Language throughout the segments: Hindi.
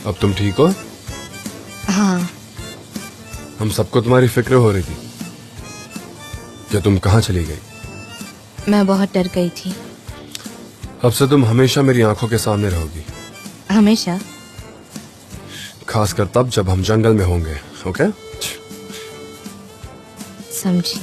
अब तुम ठीक हो? हाँ। हम सबको तुम्हारी फिक्र हो रही थी कि तुम कहाँ चली गई। मैं बहुत डर गई थी। अब से तुम हमेशा मेरी आंखों के सामने रहोगी। हमेशा? खासकर तब जब हम जंगल में होंगे। ओके? समझी।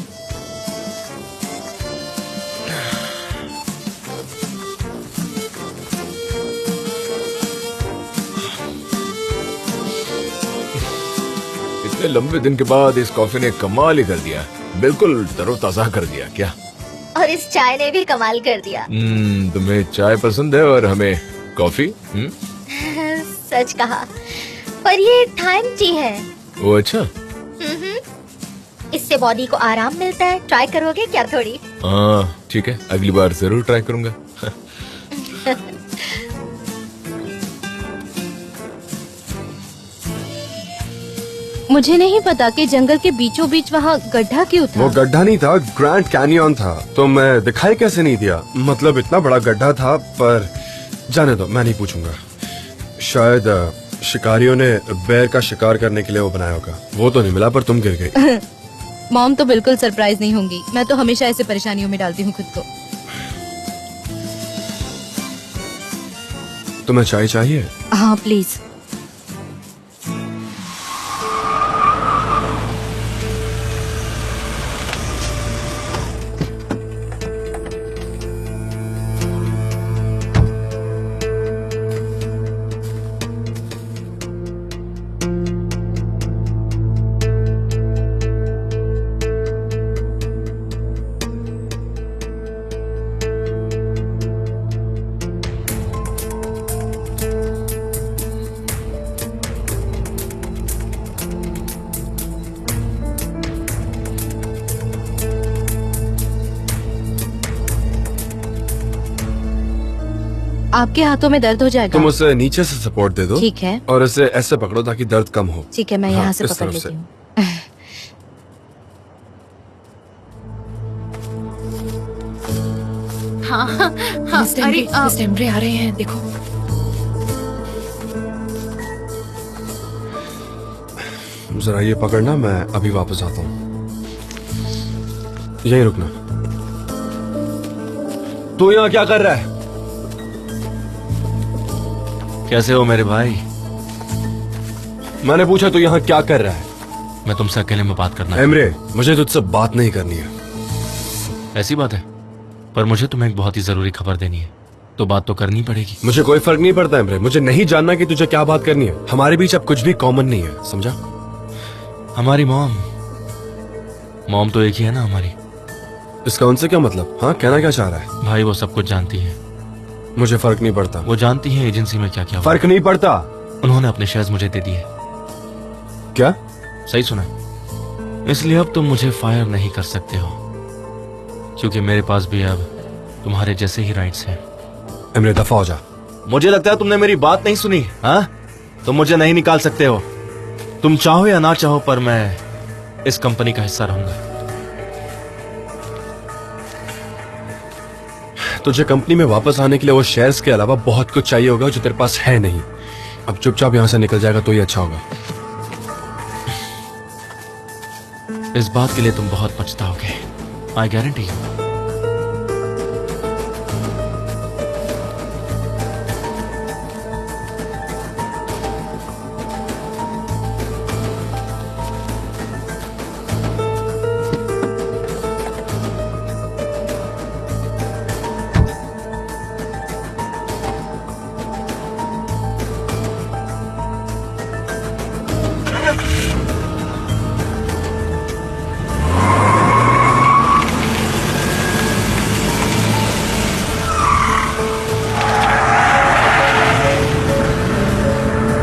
इतने लंबे दिन के बाद इस कॉफी ने कमाल ही कर दिया, बिल्कुल तरोताजा कर दिया। क्या? और इस चाय ने भी कमाल कर दिया। तुम्हें चाय पसंद है और हमें कॉफी। सच कहा। पर ये थाइम टी है। वो अच्छा। इससे बॉडी को आराम मिलता है। ट्राई करोगे क्या थोड़ी? हाँ ठीक है, अगली बार जरूर ट्राई करूंगा। मुझे नहीं पता कि जंगल के बीचों बीच वहाँ गड्ढा क्यों था। वो गड्ढा नहीं था, ग्रैंड कैनियन था। तो मैं दिखाई कैसे नहीं दिया? मतलब इतना बड़ा गड्ढा था, पर जाने दो, मैं नहीं पूछूंगा। शायद शिकारियों ने बेर का शिकार करने के लिए वो बनाया होगा। वो तो नहीं मिला, पर तुम गिर गई। मॉम तो बिल्कुल सरप्राइज नहीं होंगी। मैं तो हमेशा ऐसे परेशानियों में डालती हूँ खुद को। तुम्हें चाय चाहिए? हाँ प्लीज। आपके हाथों में दर्द हो जाएगा। तुम उसे नीचे से सपोर्ट दे दो। ठीक है। और इसे ऐसे पकड़ो ताकि दर्द कम हो। ठीक है, मैं हाँ, यहाँ से इस पकड़ तरफ लेती से। हूँ। हाँ हाँ हाँ। अरे मिस्टर एम्ब्रे आ रहे हैं, देखो। जरा ये पकड़ना, मैं अभी वापस आता हूँ। यहीं रुकना। तू यहाँ क्या कर रहा है? कैसे हो मेरे भाई? मैंने पूछा तू यहाँ क्या कर रहा है? मैं तुमसे अकेले में बात करना। एमरे, मुझे तुझसे बात नहीं करनी है। ऐसी बात है, पर मुझे तुम्हें एक बहुत ही जरूरी खबर देनी है, तो बात तो करनी पड़ेगी। मुझे कोई फर्क नहीं पड़ता एमरे, मुझे नहीं जानना कि तुझे क्या बात करनी है। हमारे बीच अब कुछ भी कॉमन नहीं है, समझा? हमारी मॉम तो एक ही है ना हमारी। इसका उनसे क्या मतलब? हाँ, कहना क्या चाह रहा है? भाई वो सब कुछ जानती है। मुझे फर्क नहीं पड़ता। वो जानती है एजेंसी में क्या क्या। फर्क नहीं पड़ता। उन्होंने अपने शेयर्स मुझे दे दिए। क्या? सही सुना। इसलिए अब तुम मुझे फायर नहीं कर सकते हो, क्योंकि मेरे पास भी अब तुम्हारे जैसे ही राइट्स हैं। एमरे, दफा हो जा। मुझे लगता है तुमने मेरी बात नहीं सुनी। हाँ, तुम मुझे नहीं निकाल सकते हो। तुम चाहो या ना चाहो, पर मैं इस कंपनी का हिस्सा रहूंगा। तुझे कंपनी में वापस आने के लिए वो शेयर्स के अलावा बहुत कुछ चाहिए होगा जो तेरे पास है नहीं। अब चुपचाप यहां से निकल जाएगा तो ही अच्छा होगा। इस बात के लिए तुम बहुत पछताओगे, आई गारंटी यू।